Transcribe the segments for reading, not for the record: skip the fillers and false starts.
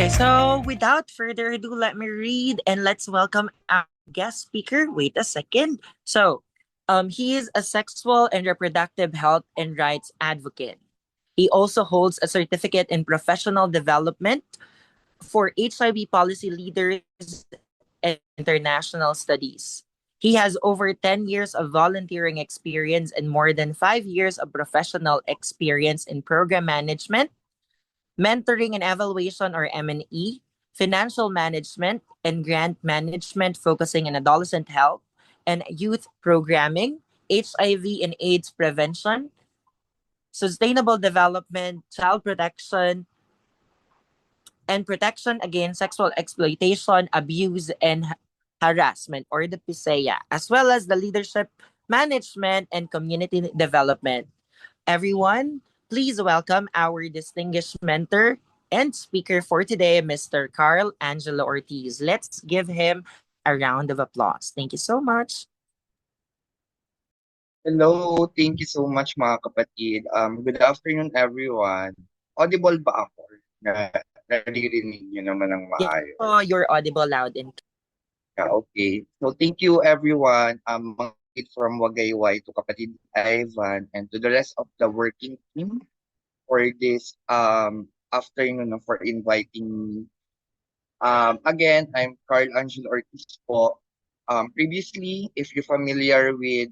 Okay, so without further ado, let me read and let's welcome our guest speaker. Wait a second. He is a sexual and reproductive health and rights advocate. He also holds a certificate in professional development for HIV policy leaders and international studies. He has over 10 years of volunteering experience and more than 5 years of professional experience in program management, mentoring and evaluation or M&E, financial management, and grant management focusing on adolescent health and youth programming, HIV and AIDS prevention, sustainable development, child protection, and protection against sexual exploitation, abuse, and harassment, or the PISEA, as well as the leadership, management, and community development. Everyone, please welcome our distinguished mentor and speaker for today, Mr. Carl Angelo Ortiz. Let's give him a round of applause. Thank you so much. Hello, thank you so much mga kapatid. Good afternoon everyone. Audible ba ako? Naririnig niyo naman ng Yes, maayos. po, you're audible loud and Yeah, okay. So thank you everyone. Mga kapatid from Wagayway to kapatid Ivan and to the rest of the working team for this afternoon for inviting me. Again, I'm Carl Angel Ortiz po. Previously, if you're familiar with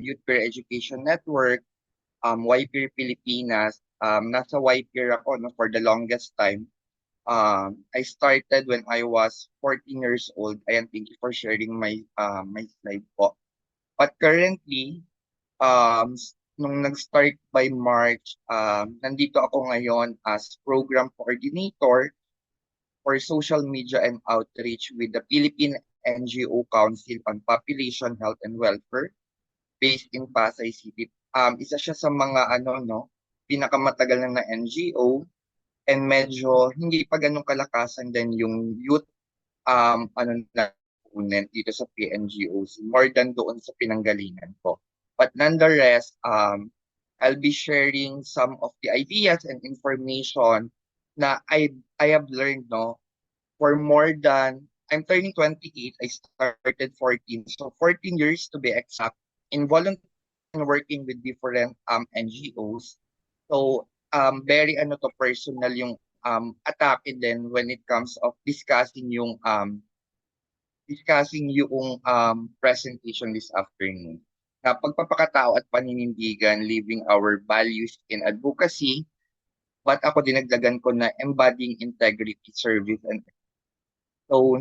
Youth Peer Education Network, YPeer Pilipinas, nasa YPeer ako no, for the longest time. I started when I was 14 years old. Ayan, thank you for sharing my slide po. But currently, nung nag-start by March, nandito ako ngayon as program coordinator for social media and outreach with the Philippine NGO Council on Population Health and Welfare based in Pasay City. Isa siya sa mga pinakamatagal na NGO and medyo hindi pa ganun kalakasan din yung youth component dito sa PNGOs more than doon sa pinanggalingan ko. But nonetheless, I'll be sharing some of the ideas and information na I have learned for more than I'm turning 28, I started 14. So 14 years to be exact in volunteering and working with different NGOs. So very personal yung atake din when it comes of discussing yung presentation this afternoon. Na pagpapakatao at paninindigan, living our values in advocacy, but ako dinagdagan ko na embodying integrity, service, and so,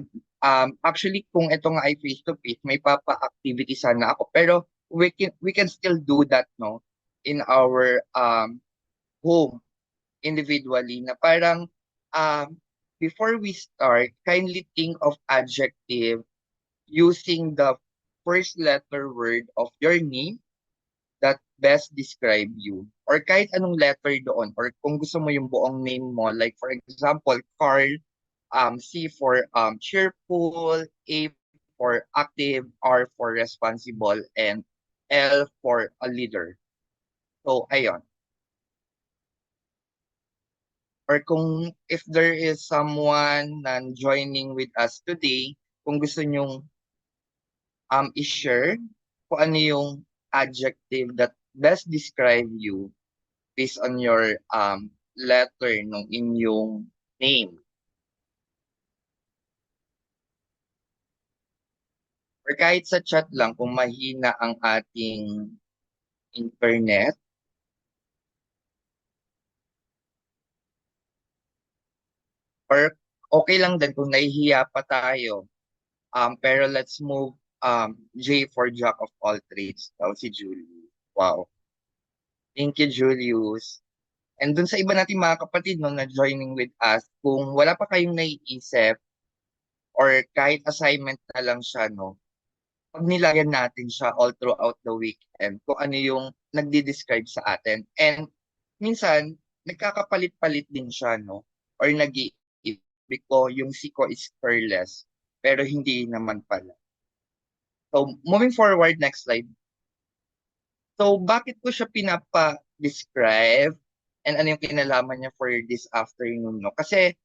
actually, kung ito nga ay face-to-face, may papa-activity sana ako. Pero we can still do that, no? In our home, individually, na parang before we start, kindly think of adjective using the first letter word of your name that best describe you. Or kahit anong letter doon. Or kung gusto mo yung buong name mo, like for example, Carl, C for cheerful, A for active, R for responsible, and L for a leader. So, ayun. Or kung if there is someone na joining with us today, kung gusto nyong i-share kung ano yung adjective that best describe you based on your letter ng inyong name. Or kahit sa chat lang kung mahina ang ating internet. Or okay lang din kung nahihiya pa tayo. Pero let's move J for Jack of all trades. Daw si Julius. Wow. Thank you, Julius. And dun sa iba nating mga kapatid na joining with us, kung wala pa kayong naiisip or kahit assignment na lang siya, pag nilayan natin siya all throughout the weekend kung ano yung nagdi-describe sa atin. And minsan, nagkakapalit-palit din siya, or nag-iibig ko, yung si ko is careless, pero hindi naman pala. So, moving forward, next slide. So, bakit ko siya pinapa-describe and ano yung kinalaman niya for this afternoon, Kasi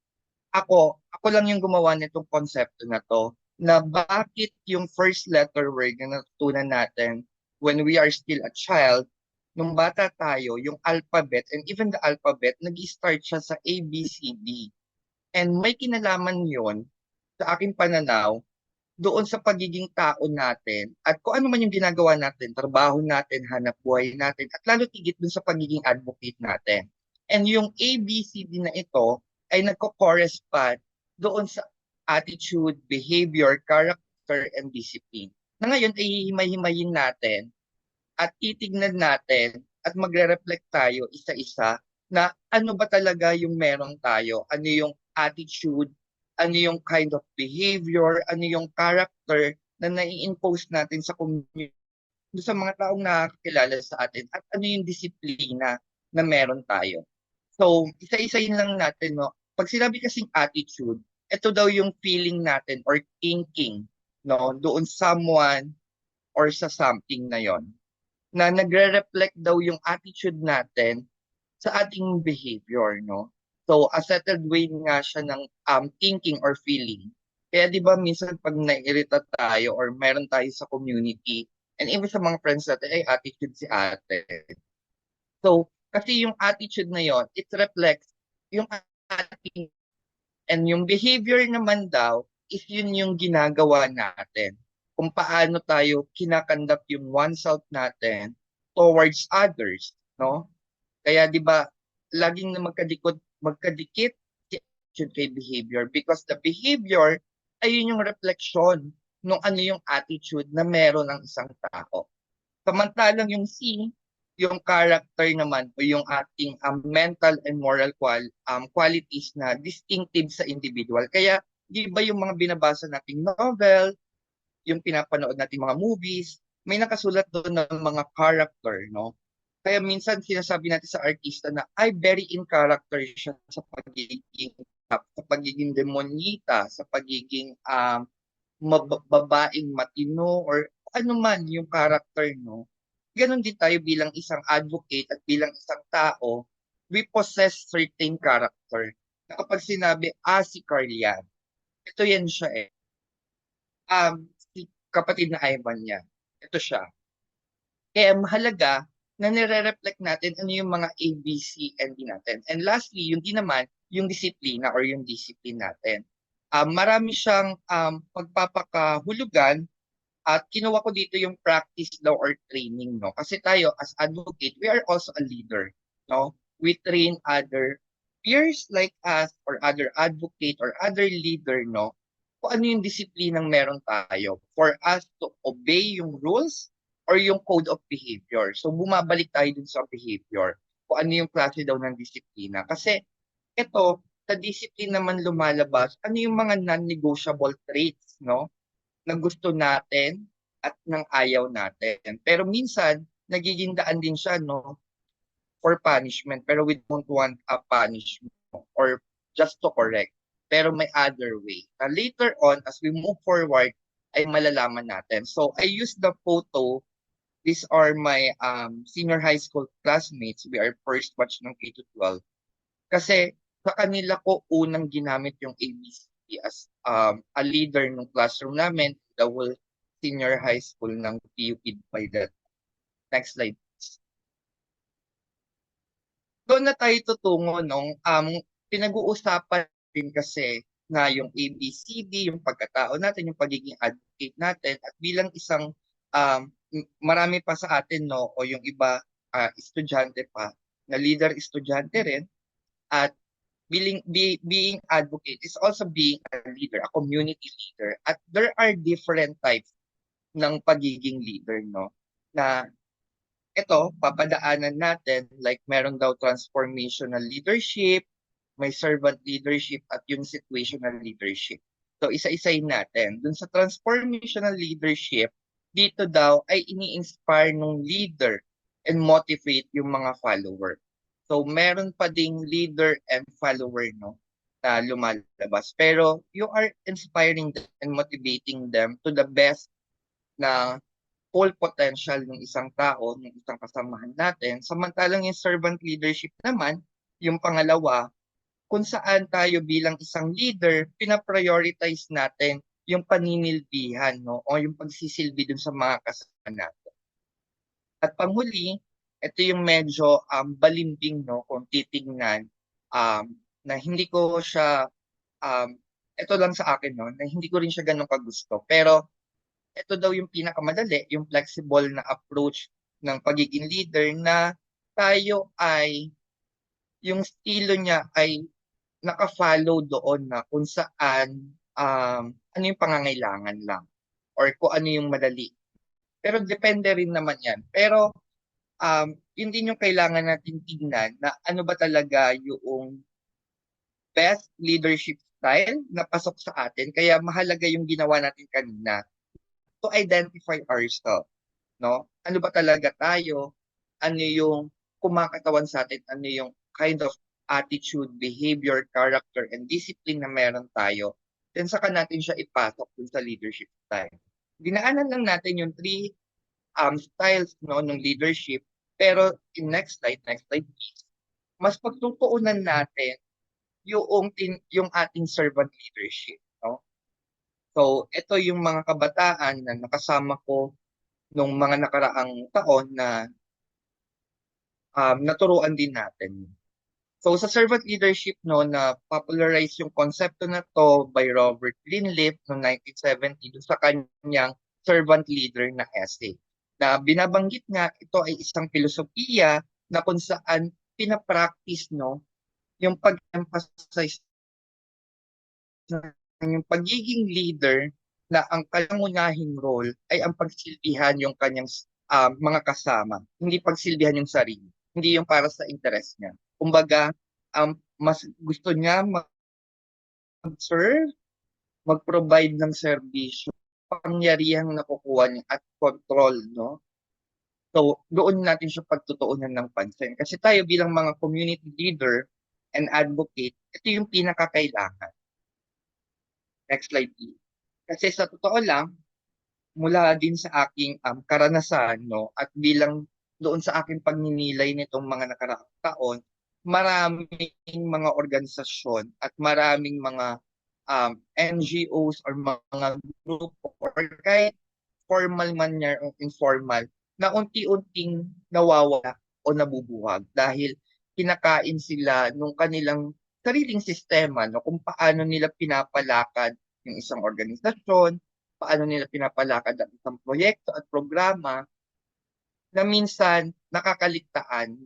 ako lang yung gumawa nitong konsepto na to, na bakit yung first letter word na natutunan natin when we are still a child, nung bata tayo, yung alphabet and even the alphabet, nag-start siya sa A, B, C, D. And may kinalaman yon sa aking pananaw doon sa pagiging tao natin at kung ano man yung ginagawa natin, trabaho natin, hanap buhay natin, at lalo tigit doon sa pagiging advocate natin. And yung ABCD na ito ay nagko-correspond doon sa attitude, behavior, character, and discipline. Na ngayon ay hihimay-himayin natin at titignan natin at magre-reflect tayo isa-isa na ano ba talaga yung meron tayo, ano yung attitude, ano yung kind of behavior, ano yung character na nai-impose natin sa community, sa mga taong nakakilala sa atin, at ano yung disiplina na meron tayo. So, isa-isayin lang natin, no? Pag sinabi kasing attitude, ito daw yung feeling natin or thinking, no? Doon someone or sa something na yon na nagre-reflect daw yung attitude natin sa ating behavior, no? So, a settled way nga siya ng thinking or feeling. Kaya di ba minsan pag naiirita tayo or meron tayo sa community, and even sa mga friends natin, ay attitude si ate. So, kasi yung attitude na yon, it reflects yung ating, and yung behavior naman daw, is yun yung ginagawa natin. Kung paano tayo kinakandap yung oneself natin towards others, no? Kaya 'di ba, laging na magkadikit si attitude kay behavior because the behavior ay yun yung refleksyon ng ano yung attitude na meron ng isang tao. Samantalang yung C, yung character naman o yung ating mental and moral qualities na distinctive sa individual. Kaya di ba yung mga binabasa nating novel, yung pinapanood nating mga movies, may nakasulat doon ng mga character, no? Kaya minsan sinasabi natin sa artista na ay very in character siya sa pagiging demonita, sa pagiging babaeng matino or ano man yung character, no? Ganon din tayo bilang isang advocate at bilang isang tao, we possess certain character. Na kapag sinabi, si Carlian, ito yan siya eh. Si kapatid na Ivan niya, ito siya. Kaya mahalaga na nire-reflect natin ano yung mga A, B, C, and D natin. And lastly, yung D naman, yung disiplina or yung discipline natin. Marami siyang pagpapakahulugan at kinuha ko dito yung practice daw or training, no? Kasi tayo as advocate, we are also a leader, no? We train other peers like us or other advocate or other leader, no? Kung ano yung disiplinang meron tayo for us to obey yung rules or yung code of behavior. So bumabalik tayo dun sa behavior. Kung ano yung klase daw ng disiplina. Kasi ito, sa discipline naman lumalabas, ano yung mga non-negotiable traits, no? Na gusto natin at ng ayaw natin. Pero minsan, nagiging daan din siya, no? For punishment. Pero we don't want a punishment or just to correct. Pero may other way. Later on, as we move forward, ay malalaman natin. So, I use the photo. These are my senior high school classmates. We are first batch ng K to 12. Kasi sa kanila ko unang ginamit yung ABCD as a leader ng classroom namin, the whole senior high school ng PUP by that. Next slide. Doon na tayo tutungo nung pinag-uusapan din kasi na yung ABCD, yung pagkatao natin, yung pagiging advocate natin at bilang isang marami pa sa atin no o yung iba estudyante pa na leader estudyante rin at being advocate is also being a leader, a community leader. At there are different types ng pagiging leader, no? Na ito, papadaanan natin, like meron daw transformational leadership, may servant leadership, at yung situational leadership. So, isa-isayin natin. Dun sa transformational leadership, dito daw ay ini-inspire ng leader and motivate yung mga follower. So, meron pa ding leader and follower, no, na lumalabas. Pero, you are inspiring them and motivating them to the best na full potential ng isang tao, ng isang kasamahan natin. Samantalang yung servant leadership naman, yung pangalawa, kung saan tayo bilang isang leader, pinaprioritize natin yung paninilbihan, no? O yung pagsisilbi dun sa mga kasama natin. At panghuli, ito yung medyo balimbing, no? Kung titignan, um, na hindi ko siya, um, ito lang sa akin, no? Na hindi ko rin siya ganun kagusto. Pero ito daw yung pinakamadali, yung flexible na approach ng pagiging leader na tayo ay, yung estilo niya ay naka-follow doon na kung saan ano yung pangangailangan lang or kung ano yung madali. Pero depende rin naman yan. Pero yun din yung kailangan natin tignan na ano ba talaga yung best leadership style na pasok sa atin. Kaya mahalaga yung ginawa natin kanina to identify ourselves, no? Ano ba talaga tayo? Ano yung kumakatawan sa atin? Ano yung kind of attitude, behavior, character, and discipline na meron tayo? Then saka natin siya ipasok dun sa leadership style. Dinaanan lang natin yung three styles, no, ng leadership. Pero in next slide please, mas pagtutuunan natin yung ating servant leadership, no? So, ito yung mga kabataan na nakasama ko nung mga nakaraang taon na naturuan din natin. So sa servant leadership, no, na popularize yung konsepto na to by Robert Greenleaf noong 1970 dun sa kanyang servant leader na essay. Na binabanggit nga ito ay isang filosofiya na kung saan pinapractice, no, yung pag-emphasize ng yung pagiging leader na ang kalangunahing role ay ang pagsilbihan yung kanyang mga kasama, hindi pagsilbihan yung sarili, hindi yung para sa interest niya. Kumbaga, mas gusto niya mag-serve, mag-provide ng serbisyo, pangyarihang nakukuha niya at control, no? So, doon natin siya pagtutuunan ng pansin. Kasi tayo bilang mga community leader and advocate, ito yung pinakakailangan. Next slide, please. Kasi sa totoo lang, mula din sa aking karanasan, no, at bilang doon sa aking pagninilay nitong mga nakaraang taon, maraming mga organisasyon at maraming mga NGOs or mga grupo or kahit formal man yan o informal na unti-unting nawawala o nabubuwag dahil kinakain sila nung kanilang sariling sistema, no, kung paano nila pinapalakad yung isang organisasyon, paano nila pinapalakad ang isang proyekto at programa na minsan nakakaligtaan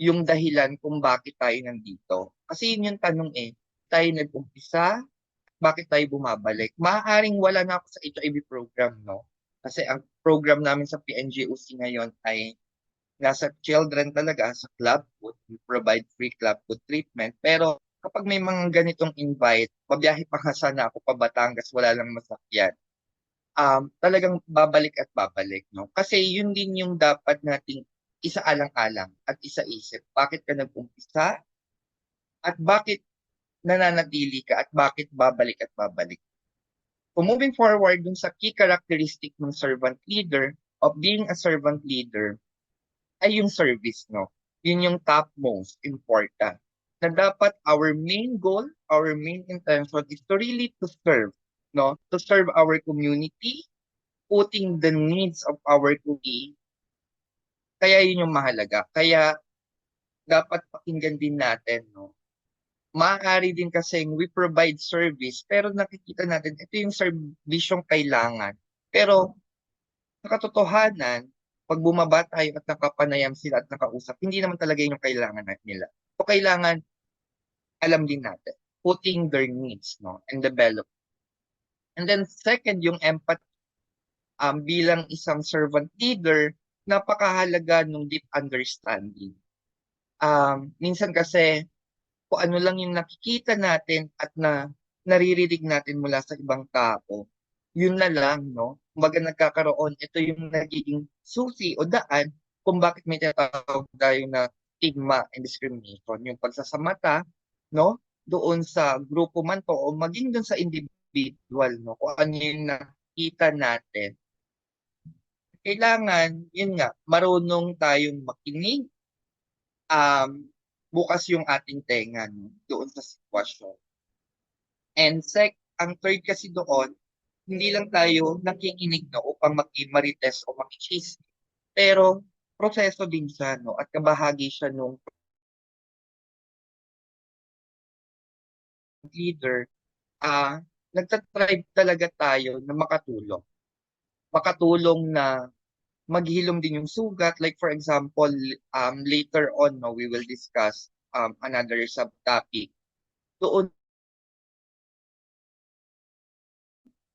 yung dahilan kung bakit tayo nandito. Kasi yun yung tanong tayo nag-umpisa, bakit tayo bumabalik? Maaaring wala na ako sa HIV program, no? Kasi ang program namin sa PNGOC ngayon ay nasa children talaga, sa club food. We provide free club food treatment. Pero kapag may mga ganitong invite, pabiyahe pa nga sana ako pa Batangas, wala lang masakyan. Talagang babalik at babalik, no? Kasi yun din yung dapat nating isaalang-alang at isaisip. Bakit ka nag-umpisa? At bakit nananatili ka? At bakit babalik at babalik? So moving forward dun sa key characteristic ng servant leader, of being a servant leader, ay yung service, no? Yun yung top most important. Na dapat our main goal, our main intention is to really to serve, no? To serve our community, putting the needs of our community. Kaya yun yung mahalaga. Kaya dapat pakinggan din natin, no? Maaari din kasing we provide service, pero nakikita natin, ito yung servisyong kailangan. Pero sa katotohanan, pag bumaba tayo at nakapanayam sila at nakausap, hindi naman talaga yun yung kailangan nila. So kailangan, alam din natin, putting their needs, no, and develop. And then second, yung empathy. Bilang isang servant leader, napakahalaga ng deep understanding. Minsan kasi, kung ano lang yung nakikita natin at naririnig natin mula sa ibang tao, yun na lang, no? Kumbaga nagkakaroon, ito yung nagiging susi o daan kung bakit may tinatawag tayo na stigma and discrimination. Yung pagsasamata, no? Doon sa grupo man to o maging doon sa individual, no? Kung ano yung nakita natin. Kailangan, yun nga, marunong tayong makinig, um, bukas yung ating tenga, no, doon sa sitwasyon. And ang third kasi doon, hindi lang tayo nakikinig, no, upang marites o makichismis, pero proseso din siya, no, at kabahagi siya nung leader. Nagtatribe talaga tayo na makatulong. Makatulong na maghilom din yung sugat. Like for example, later on, no, we will discuss another subtopic. Doon,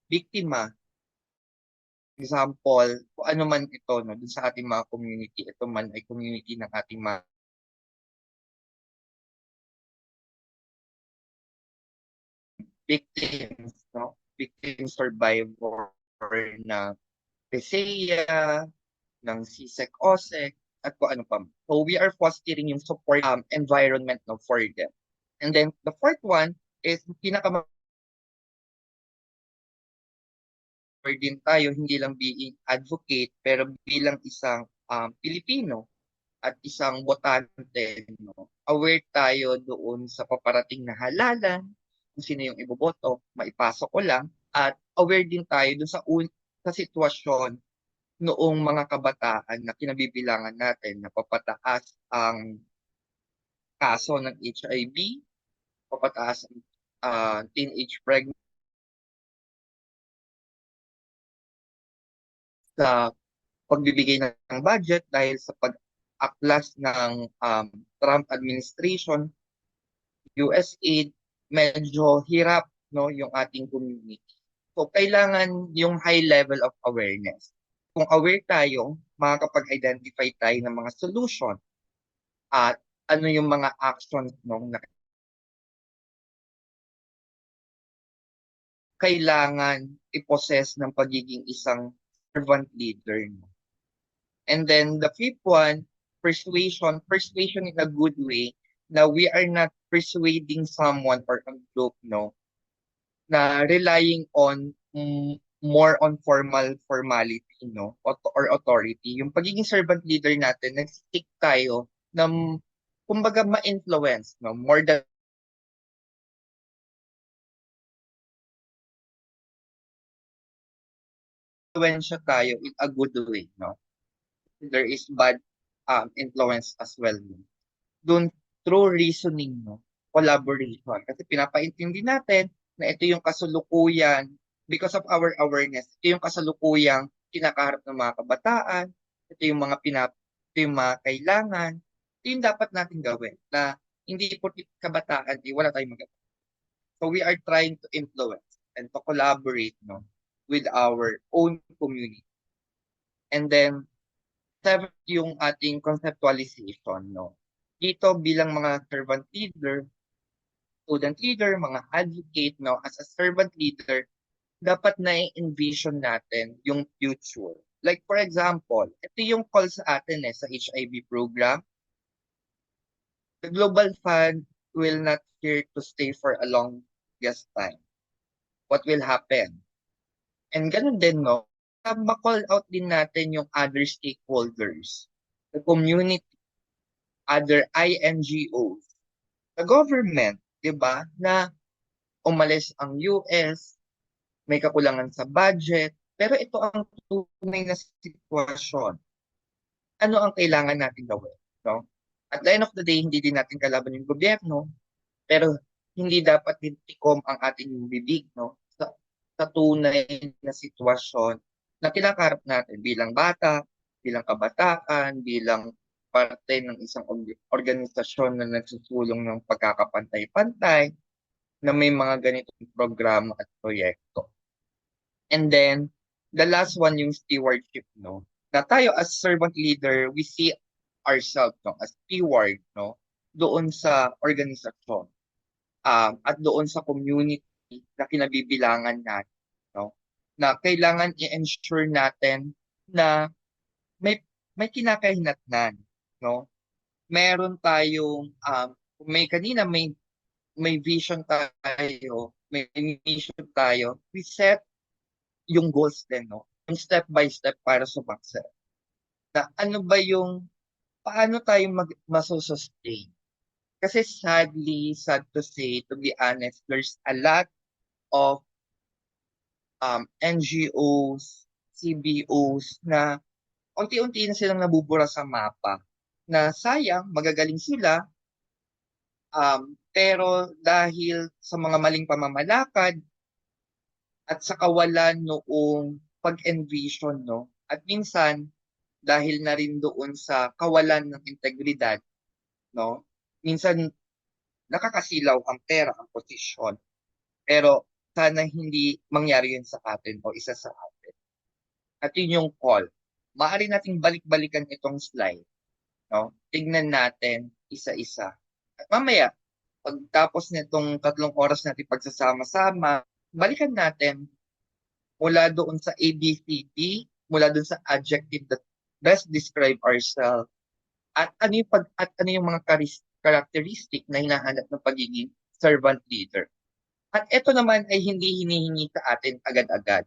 biktima, example, kung ano man ito, no, dun sa ating mga community, ito man ay community ng ating mga victims, no? Victim survivor na PSEA, ng CSEC-OSEC, at kung ano pa. So we are fostering yung support environment, no, for them. And then the fourth one is din tayo, hindi lang being advocate, pero bilang isang Pilipino at isang botante, no? Aware tayo doon sa paparating na halalan, kung sino yung iboboto, maipasok ko lang, at aware din tayo doon sa sitwasyon noong mga kabataan na kinabibilangan natin na papataas ang kaso ng HIV, papataas ang teenage pregnancy sa pagbibigay ng budget dahil sa pag-aklas ng Trump administration, USAID, medyo hirap, no, yung ating community. So kailangan yung high level of awareness. Kung aware tayo, makakapag-identify tayo ng mga solution at ano yung mga actions, no, na kailangan i-possess ng pagiging isang servant leader, no? And then the fifth one, persuasion in a good way, na we are not persuading someone or a group, no, na relying on more on formality, no, or authority. Yung pagiging servant leader natin, nag-stick tayo na kumbaga ma-influence, no, more than influensya tayo in a good way, no. There is bad influence as well, no? Doon through reasoning, no, collaboration. Kasi pinapaintindi natin na ito yung kasulukuyan, because of our awareness, ito yung kasalukuyang kinakaharap ng mga kabataan, ito yung ito yung mga kailangan, ito yung dapat natin gawin na hindi po kabataan, wala tayong magagawa. So we are trying to influence and to collaborate, no, with our own community. And then seventh yung ating conceptualization, no. Dito bilang mga servant leader, student leader, mga advocate, no, as a servant leader, dapat na-envision natin yung future. Like for example, ito yung call sa atin sa HIV program. The Global Fund will not here to stay for a longest time. What will happen? And ganun din, no, ma-call out din natin yung other stakeholders, the community, other INGOs, the government, di ba, na umalis ang US, may kakulangan sa budget, pero ito ang tunay na sitwasyon. Ano ang kailangan natin gawin? No? At the end of the day, hindi din natin kalaban yung gobyerno, pero hindi dapat din tikom ang ating bibig, no, sa tunay na sitwasyon na kinakarap natin bilang bata, bilang kabataan, bilang parte ng isang organisasyon na nagsusulong ng pagkakapantay-pantay, na may mga ganitong programa at proyekto. And then, the last one, yung stewardship, no? Na tayo as servant leader, we see ourselves, no, as steward, no, doon sa organisasyon, at doon sa community na kinabibilangan natin, no? Na kailangan i-ensure natin na may kinakahinatnan, no? Meron tayong may kanina may vision tayo, may mission tayo. We set yung goals din, no? Yung step by step para sumakses. Na ano ba yung paano tayo masussustain? Kasi sadly, sad to say, to be honest, there's a lot of NGOs, CBOs na unti-unti na silang nabubura sa mapa. Na sayang, magagaling sila, pero dahil sa mga maling pamamalakad at sa kawalan noong pag-envision, no? At minsan, dahil na rin doon sa kawalan ng integridad, no? Minsan, nakakasilaw ang pera, ang posisyon. Pero sana hindi mangyari yun sa atin o isa sa atin. At yun yung call. Maaari nating balik-balikan itong slide. No? Tignan natin isa-isa. At mamaya, pagtapos nitong 3 oras natin pagsasama-sama, balikan natin mula doon sa ABCD, mula doon sa adjective that best describe ourselves, at ano yung mga characteristic na hinahanap ng pagiging servant leader. At ito naman ay hindi hinihingi sa atin agad-agad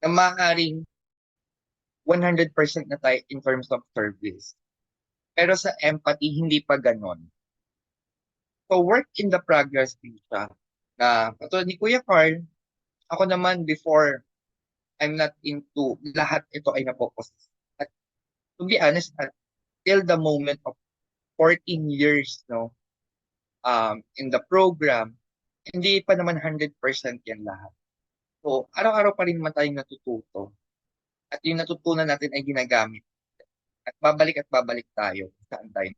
na maaaring 100% na tayo in terms of service. Pero sa empathy, hindi pa ganon. So work in the progress din siya. Na katulad ni Kuya Carl, ako naman before, I'm not into lahat ito ay napokus. At to be honest, until the moment of 14 years no, in the program, hindi pa naman 100% yan lahat. So, araw-araw pa rin naman tayong natututo. At yung natutunan natin ay ginagamit. At babalik tayo saan tayo.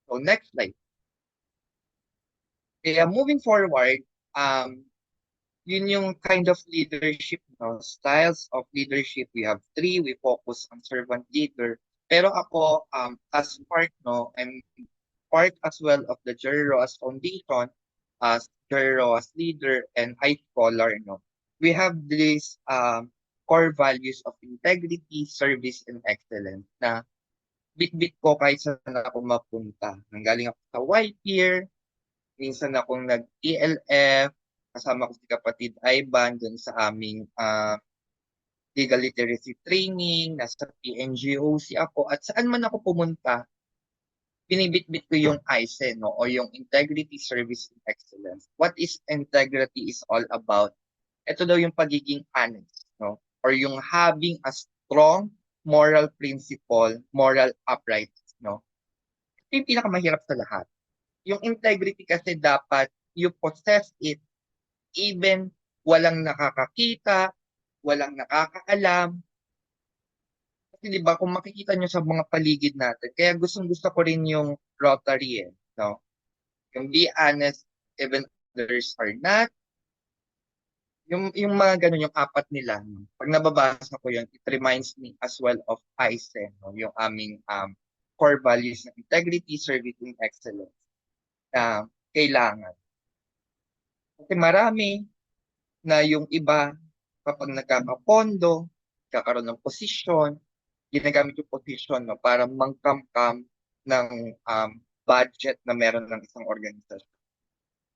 So, next slide. Kaya moving forward, yun yung kind of leadership, no? Styles of leadership. We have 3. We focus on servant leader. Pero ako, as part, no, I'm part as well of the Jerry Roas Foundation, as Jerry Roas leader and high scholar, no. We have these core values of integrity, service, and excellence na bit-bit ko kahit saan ako mapunta. Nanggaling ako sa YPeer, minsan akong nag-ELF, kasama ko si kapatid Ivan dun sa aming legal literacy training, nasa PNGOC ako, at saan man ako pumunta, binibit-bit ko yung ISE, no, o yung Integrity, Service, and Excellence. What is integrity is all about? Ito daw yung pagiging honest, no, or yung having a strong moral principle, moral uprightness, no. Ito yung pinakamahirap sa lahat. Yung integrity kasi dapat you possess it even walang nakakakita, walang nakakaalam. Kasi di ba kung makikita nyo sa mga paligid natin, kaya gustong-gusto ko rin yung Rotary no? Yung be honest even others are not. Yung mga ganun, yung 4 nila. No? Pag nababasa ko yun, it reminds me as well of ISE, no? Yung aming core values ng integrity, service, and excellence na kailangan. Kasi marami na yung iba kapag nagkakapondo, kakaroon ng posisyon, ginagamit yung posisyon no, para mangkamkam ng budget na meron ng isang organisasyon.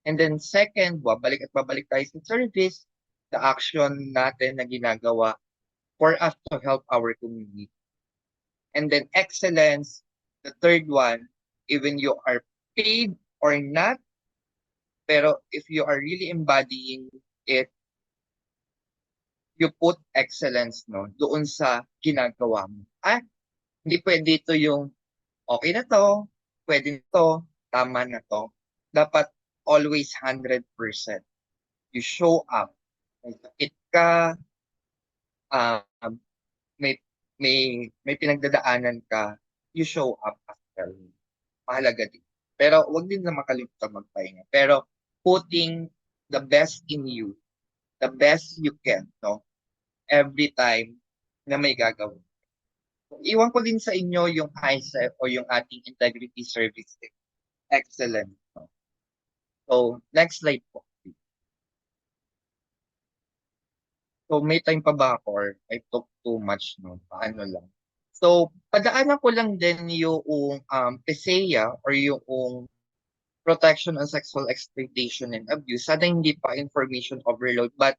And then second, babalik tayo sa service, the action natin na ginagawa for us to help our community. And then excellence, the third one, even you are paid or not, pero if you are really embodying it, you put excellence no doon sa ginagawa mo. Hindi pwede ito yung okay na to, pwede na to, tama na to. Dapat always 100%. You show up. May sakit ka, um, may, may pinagdadaanan ka, you show up as well. Mahalaga din. Pero wag din na makalimutan magpahinga. Pero putting the best in you, the best you can, no? Every time na may gagawin. Iwan ko din sa inyo yung ISEF o yung ating integrity service. Excellent. No? So, next slide po. So, may time pa ba ako or I talk too much, no? Paano lang. So, padaanan ko lang din yung PSEA or yung protection on sexual exploitation and abuse. Sana hindi pa information overload, but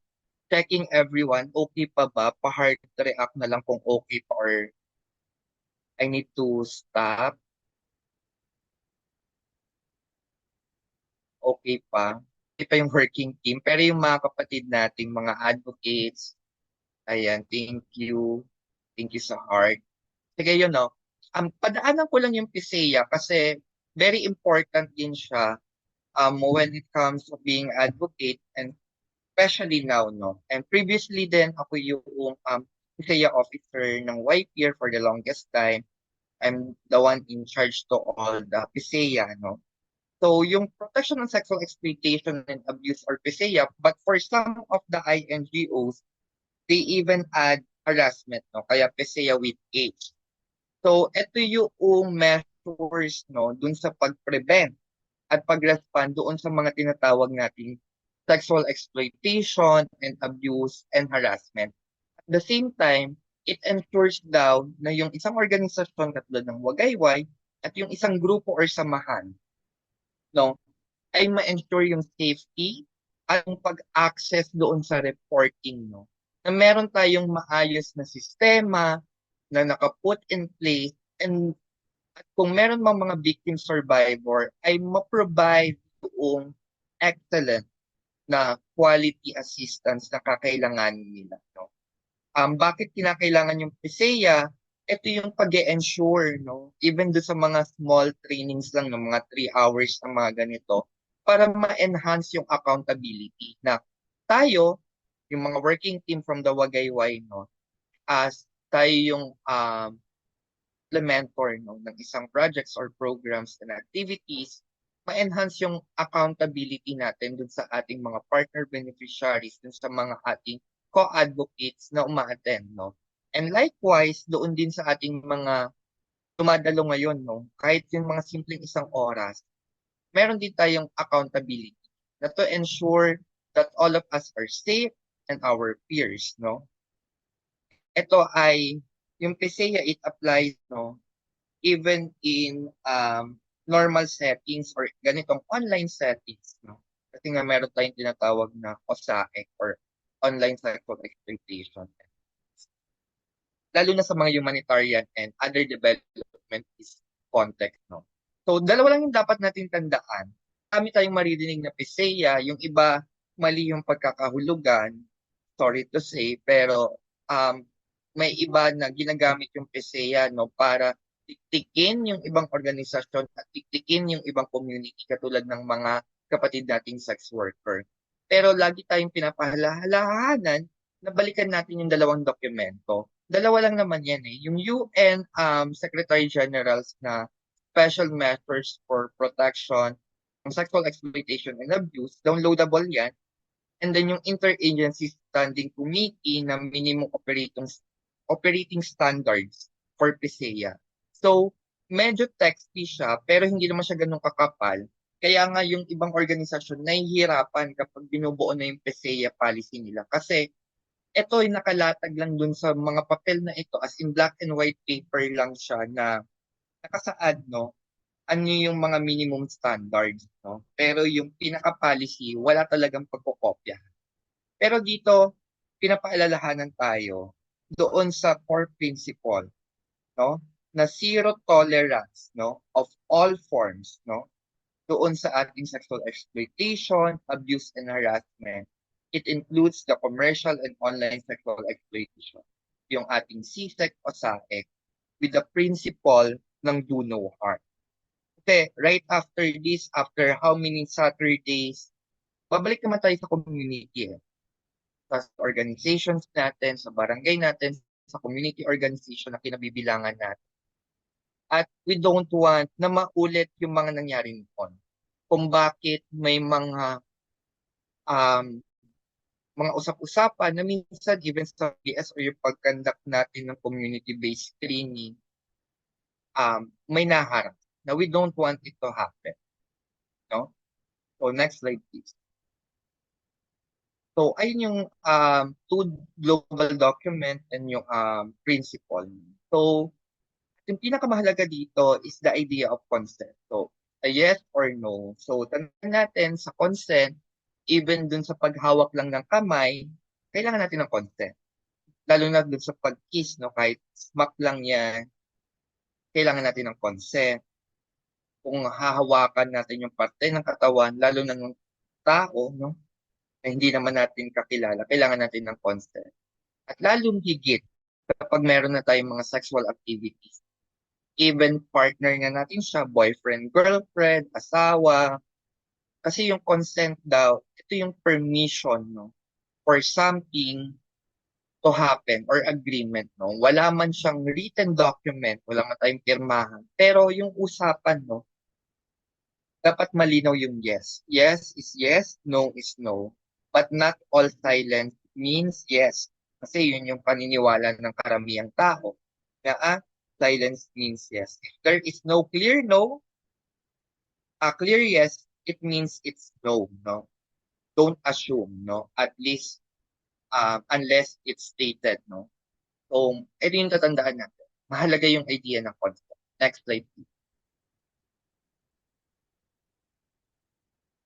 checking everyone, okay pa ba? Pa-heart react na lang kung okay pa or I need to stop. okay pa. Okay pa yung working team. Pero yung mga kapatid nating mga advocates, ayan, thank you. Thank you sa heart. Sige yun, no? Padaanan ko lang yung PISEA kasi very important din siya when it comes to being advocate and especially now, no? And previously din, ako yung PISEA officer ng YPR for the longest time. I'm the one in charge to all the PISEA, no? So, yung protection on sexual exploitation and abuse or PISEA, but for some of the INGOs, they even add harassment, no? Kaya PISEA with age. So, ito yung measures, no, dun sa pag-prevent at pag-respond doon sa mga tinatawag nating sexual exploitation and abuse and harassment. At the same time, it ensures daw na yung isang organisasyon katulad ng Wagayway at yung isang grupo or samahan, no, ay ma-ensure yung safety at yung pag-access doon sa reporting, no, na meron tayong maayos na sistema na naka-put in place and at kung meron mang mga victim survivor ay ma-provide yung excellent na quality assistance na kakailanganin nila, no? Bakit kinakailangan yung PISEA? Ito yung pag-e-ensure, no? Even do sa mga small trainings lang, ng mga 3 hours na mga ganito, para ma-enhance yung accountability na tayo, yung mga working team from the Wagayway, no? As tayo yung implementer, no, ng isang projects or programs and activities, ma-enhance yung accountability natin dun sa ating mga partner beneficiaries, dun sa mga ating co-advocates na uma-attend, no? And likewise, doon din sa ating mga dumadalo ngayon, no? Kahit yung mga simpleng isang oras, meron din tayong accountability na to ensure that all of us are safe and our peers, no? Ito ay, yung PISEA, it applies, no, even in normal settings or ganitong online settings, no? Kasi nga meron tayong tinatawag na OSAEC or online sexual exploitation. Lalo na sa mga humanitarian and other development context, no? So, dalawa lang yung dapat natin tandaan. Kami tayong maririnig na PISEA, yung iba mali yung pagkakahulugan, sorry to say, pero may iba na ginagamit yung PISEA, no, para tiktikin yung ibang organisasyon at tiktikin yung ibang community katulad ng mga kapatid nating sex worker. Pero lagi tayong pinapahalahanan na balikan natin yung dalawang dokumento. Dalawa lang naman yan eh. Yung UN Secretary General's na Special Measures for Protection ng Sexual Exploitation and Abuse, downloadable yan. And then yung Interagency Standing Committee na Minimum Operating Standards for PISEA. So, medyo texty siya, pero hindi naman siya ganun kakapal. Kaya nga yung ibang organisasyon nahihirapan kapag binubuo na yung PISEA policy nila. Kasi ito ay nakalatag lang dun sa mga papel na ito, as in black and white paper lang siya na nakasaad, no? Ano yung mga minimum standards, no? Pero yung pinaka-policy, wala talagang pagkokopya. Pero dito, pinapaalalahanan tayo doon sa core principle, no, na zero tolerance, no, of all forms, no, doon sa ating sexual exploitation, abuse, and harassment. It includes the commercial and online sexual exploitation, yung ating CSEC o SAEC, with the principle ng do no harm. Kasi right after this, after how many Saturdays, babalik naman tayo sa community eh. Sa organizations natin, sa barangay natin, sa community organization na kinabibilangan natin. At we don't want na maulit yung mga nangyari noon. Kung bakit may um, mga usap-usapan na minsan even sa PS or yung pag-conduct natin ng community-based screening, may naharap na we don't want it to happen. No? So next slide please. So ayun yung two global document and yung principle. So yung pinakamahalaga dito is the idea of consent. So a yes or no. So tandaan natin sa consent, even dun sa paghawak lang ng kamay, kailangan natin ng consent. Lalo na dun sa pag-kiss, no, kahit smack lang yan, kailangan natin ng consent. kung hahawakan natin yung parte ng katawan, lalo na ng tao, no, na hindi naman natin kakilala, kailangan natin ng consent. At lalong higit kapag meron na tayong mga sexual activities, even partner nga natin siya, boyfriend, girlfriend, asawa, kasi yung consent daw, ito yung permission, no, for something to happen or agreement, no. Wala man siyang written document, wala man tayong pirmahan, pero yung usapan, no, dapat malinaw yung yes. Yes is yes, no is no. But not all silence means yes. Kasi yun yung paniniwala ng karamihang tao. Na silence means yes. If there is no clear no, a clear yes, it means it's no, no. Don't assume, no. At least unless it's stated, no. So, ito yung tatandaan natin. Mahalaga yung idea ng concept. Next slide, please.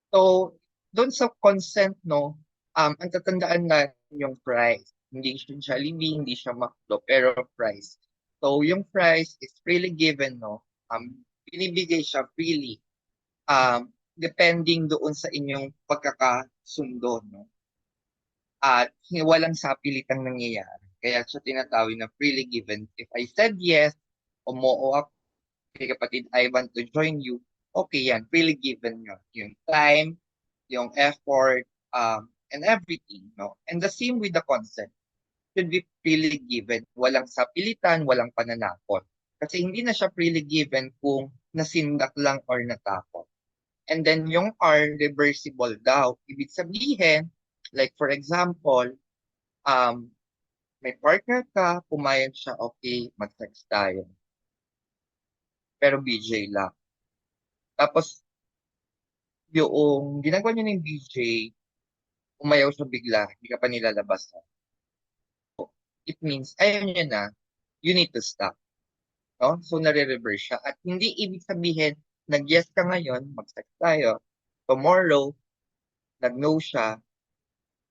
So, doon sa consent, no, ang tatandaan natin yung price. Hindi siya Jollibee, hindi siya McDo, pero price. So, yung price is freely given, no, binibigay siya freely, depending doon sa inyong pagkakasundo, no, at walang sapilitang nangyayari. Kaya siya tinatawag na freely given. If I said yes, umoo ako kay kapatid Ivan to join you, okay yan, freely given yun. Yung time, yung effort, and everything, no? And the same with the consent should be freely given. Walang sapilitan, walang pananakot. Kasi hindi na siya freely given kung nasindak lang or natakot. And then yung R, reversible daw. Ibig sabihin, like for example, may partner ka, pumayag siya, okay, mag-sex tayo. Pero BJ lang. Tapos, yung ginagawa niya ng BJ, umayaw siya bigla, hindi ka pa nilalabas. It means, ayaw niya na, you need to stop. No? So, nare-reverse siya. At hindi ibig sabihin, nag-yes ka ngayon, mag-sex tayo. Tomorrow, nag-no siya,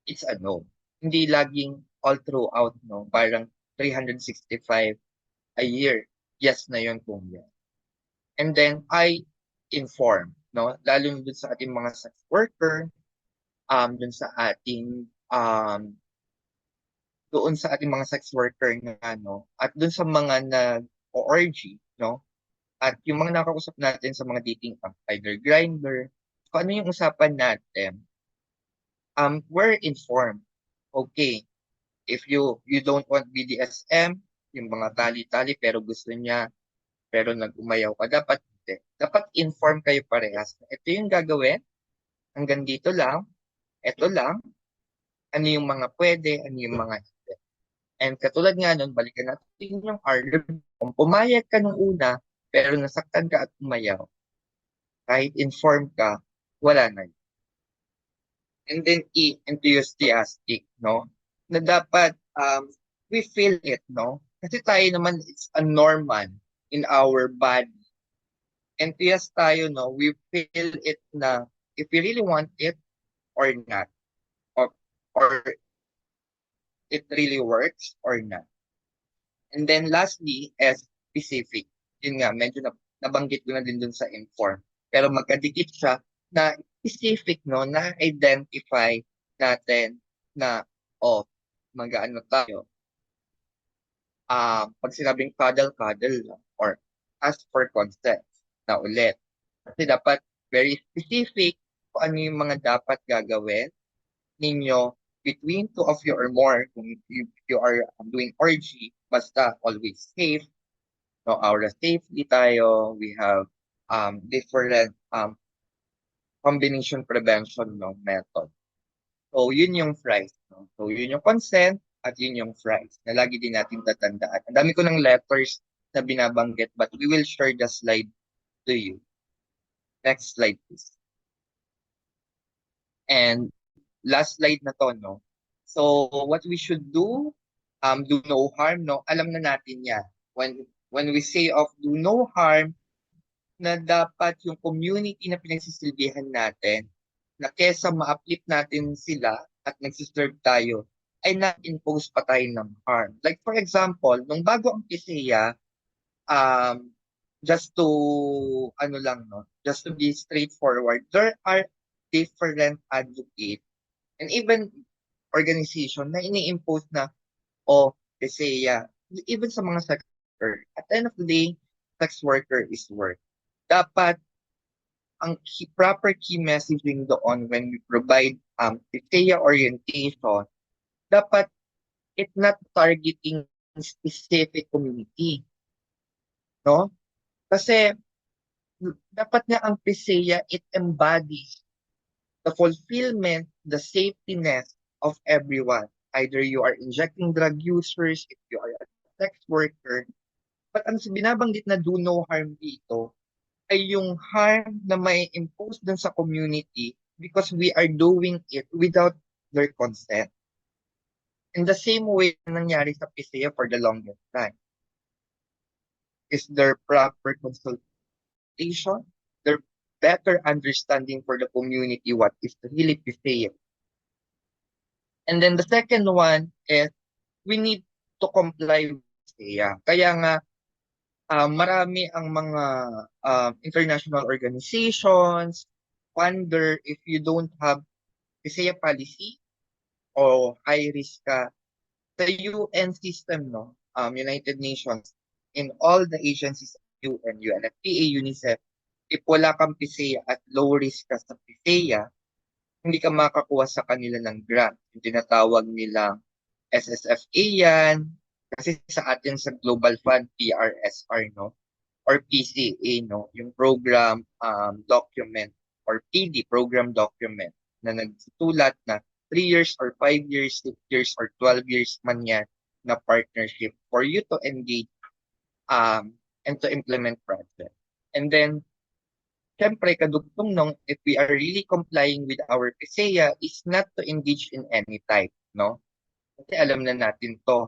it's a no. Hindi laging all throughout, no? Parang 365 a year. Yes na yun kung yes. And then, I inform, no? Lalo dun sa ating mga sex worker, dun sa ating doon sa ating mga sex worker nga, no? At doon sa mga nag-orgy, no? At yung mga nakausap natin sa mga dating app, either Grindr, kung ano yung usapan natin, we're informed. Okay, if you don't want BDSM, yung mga tali-tali pero gusto niya, pero nag-umayaw ka, dapat hindi. Dapat inform kayo parehas. Ito yung gagawin, hanggang dito lang, ito lang, ano yung mga pwede, ano yung mga hindi. And katulad nga nun, balikan natin yung R. Kung pumayag ka nung una, pero nasaktan ka at umayaw, kahit informed ka, wala na yun. And then E, enthusiastic, no? Na dapat we feel it, no? Kasi tayo naman, it's a normal in our body. Enthusiast tayo, no? We feel it na if we really want it or not. Or it really works or not. And then lastly, S, specific. Yun nga, medyo nabanggit ko na din dun sa inform. Pero magkadikit siya na specific, no, na identify natin na, oh, mag-ano tayo. Pag sinabing cuddle lang, or ask for consent na ulit. Kasi dapat very specific kung ano yung mga dapat gagawin ninyo between two of you or more. Kung you are doing orgy, basta always safe. No, aura safely tayo. We have different combination prevention, no, method. So, yun yung fries. No? So, yun yung consent at yun yung fries na lagi din natin tatandaan. Ang dami ko ng letters na binabanggit but we will share the slide to you. Next slide, please. And last slide na to, no? So, what we should do no harm, no? Alam na natin yan. When we say of do no harm, na dapat yung community na pinagsisilbihan natin, na kesa ma-uplift natin sila at nagsiserve tayo, ay na-impose pa tayo ng harm. Like for example, nung bago ang PISEA, just to, ano lang, no? Just to be straightforward, there are different advocates and even organization na ini-impose na, o PSEA, even sa mga sex worker. At the end of the day, sex worker is work. Dapat ang proper key messaging doon when we provide PSEA orientation, dapat it not targeting specific community, no? Kasi dapat nga ang PSEA, it embodies the fulfillment, the safety net of everyone. Either you are injecting drug users, if you are a sex worker. But ang binabanggit na do no harm dito ay yung harm na may impose dun sa community because we are doing it without their consent. In the same way na nangyari sa PSEA for the longest time. Is there proper consultation? There better understanding for the community what is really PSEA? And then the second one is we need to comply with PSEA. Kaya nga marami ang mga international organizations wonder if you don't have PSEA policy o high risk ka sa UN system, no? United Nations, in all the agencies of UN, UNFPA, UNICEF, if wala kang PSEA at low risk ka sa PSEA, hindi ka makakuha sa kanila ng grant. Yung tinatawag nilang SSFA yan, kasi sa atin sa Global Fund, PRSR, no? Or PCA, no? Yung program document or PD, program document, na nagsusulat na 3 years or 5 years, 6 years or 12 years man yan na partnership for you to engage and to implement project. And then, syempre, kadugtong nung if we are really complying with our PSEA is not to engage in any type, no? Kasi alam na natin to,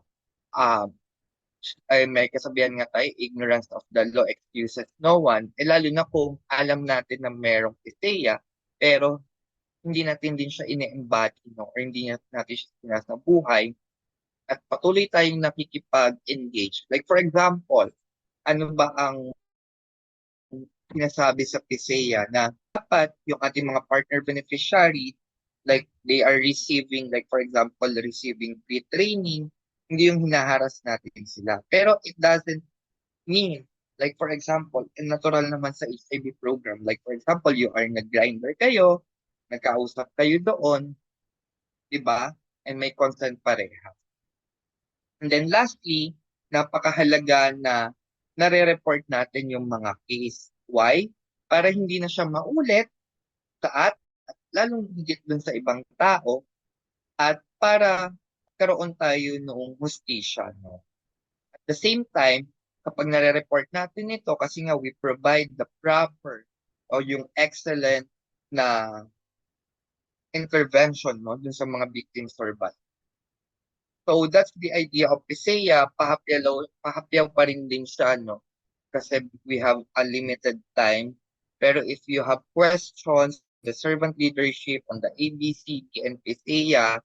ay may kasabihan nga tayo, ignorance of the law excuses no one. Lalo na kung alam natin na merong PSEA, pero hindi natin din siya ine-embody, no? Or hindi natin siya sinasabuhay at patuloy tayong nakikipag-engage. Like for example, ano ba ang sinasabi sa PSEA na dapat yung ating mga partner beneficiary, like they are receiving, like for example, receiving free training, hindi yung hinaharas natin sila. Pero it doesn't mean, like for example, natural naman sa HIV program, like for example, you are nag-grinder kayo, nagkausap kayo doon, di ba? And may consent pareha. And then lastly, napakahalaga na nare-report natin yung mga case. Why? Para hindi na siya maulit sa at lalong higit dun sa ibang tao at para karoon tayo noong hustisya. No? At the same time, kapag nare-report natin ito, kasi nga we provide the proper o yung excellent na intervention, no, dun sa mga victims or bad. So that's the idea of PSEA, pahapyaw pa rin din siya, no? Kasi we have a limited time. Pero if you have questions, the servant leadership on the ABCD and PSEA,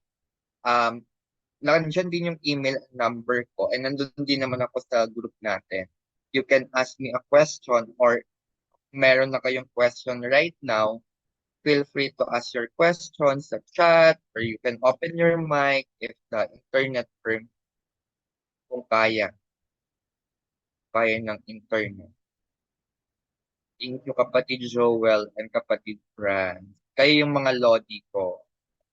nandiyan din yung email number ko and nandun din naman ako sa group natin. You can ask me a question or meron na kayong question right now, feel free to ask your questions sa chat or you can open your mic if the internet firm kung kaya ng internet. Thank you kapatid Joel and kapatid Fran. Kayo yung mga lodi ko.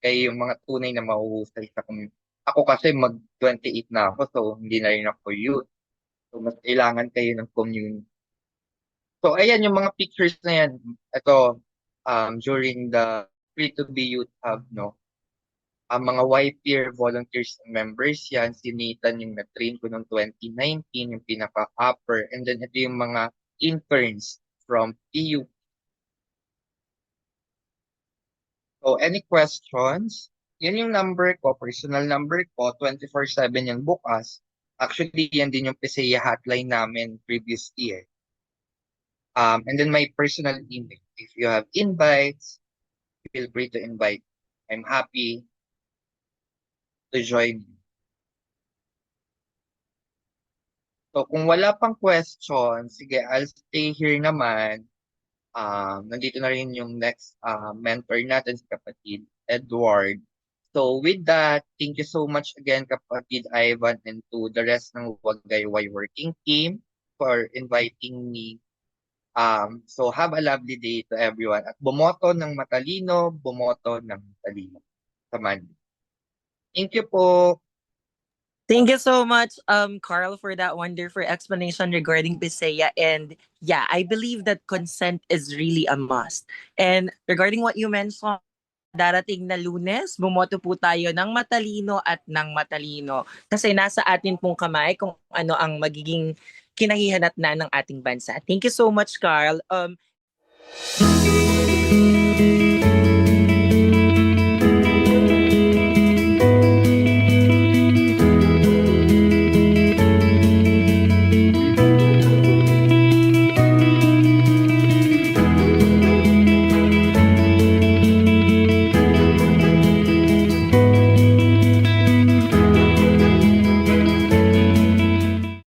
Kayo yung mga tunay na mahuhusay sa community. Ako kasi mag-28 na ako so hindi na rin ako youth. So mas kailangan kayo ng community. So ayan yung mga pictures na yan. Ito during the Free to be Youth Hub, no? Ang mga YPeer volunteers and members yan, si Nathan yung na-train ko noong 2019, yung pinaka-upper. And then ito yung mga interns from PU. So any questions? Yan yung number ko, personal number ko, 24/7 yung bukas. Actually, yan din yung PSEA hotline namin previously. And then my personal email. If you have invites, feel free to invite. I'm happy to join you. So kung wala pang question, sige, I'll stay here naman. Nandito na rin yung next mentor natin, si kapatid Edward. So with that, thank you so much again, kapatid Ivan, and to the rest ng Wagayway working team for inviting me. So have a lovely day to everyone. At bumoto ng matalino, bumoto ng matalino sa Monday. Thank you po. Thank you so much, Carl, for that wonderful explanation regarding Bisaya. And yeah, I believe that consent is really a must. And regarding what you mentioned, darating na Lunes, bumoto po tayo ng matalino at ng matalino. Kasi nasa atin pong kamay kung ano ang magiging kinahihanap na ng ating bansa. Thank you so much, Carl.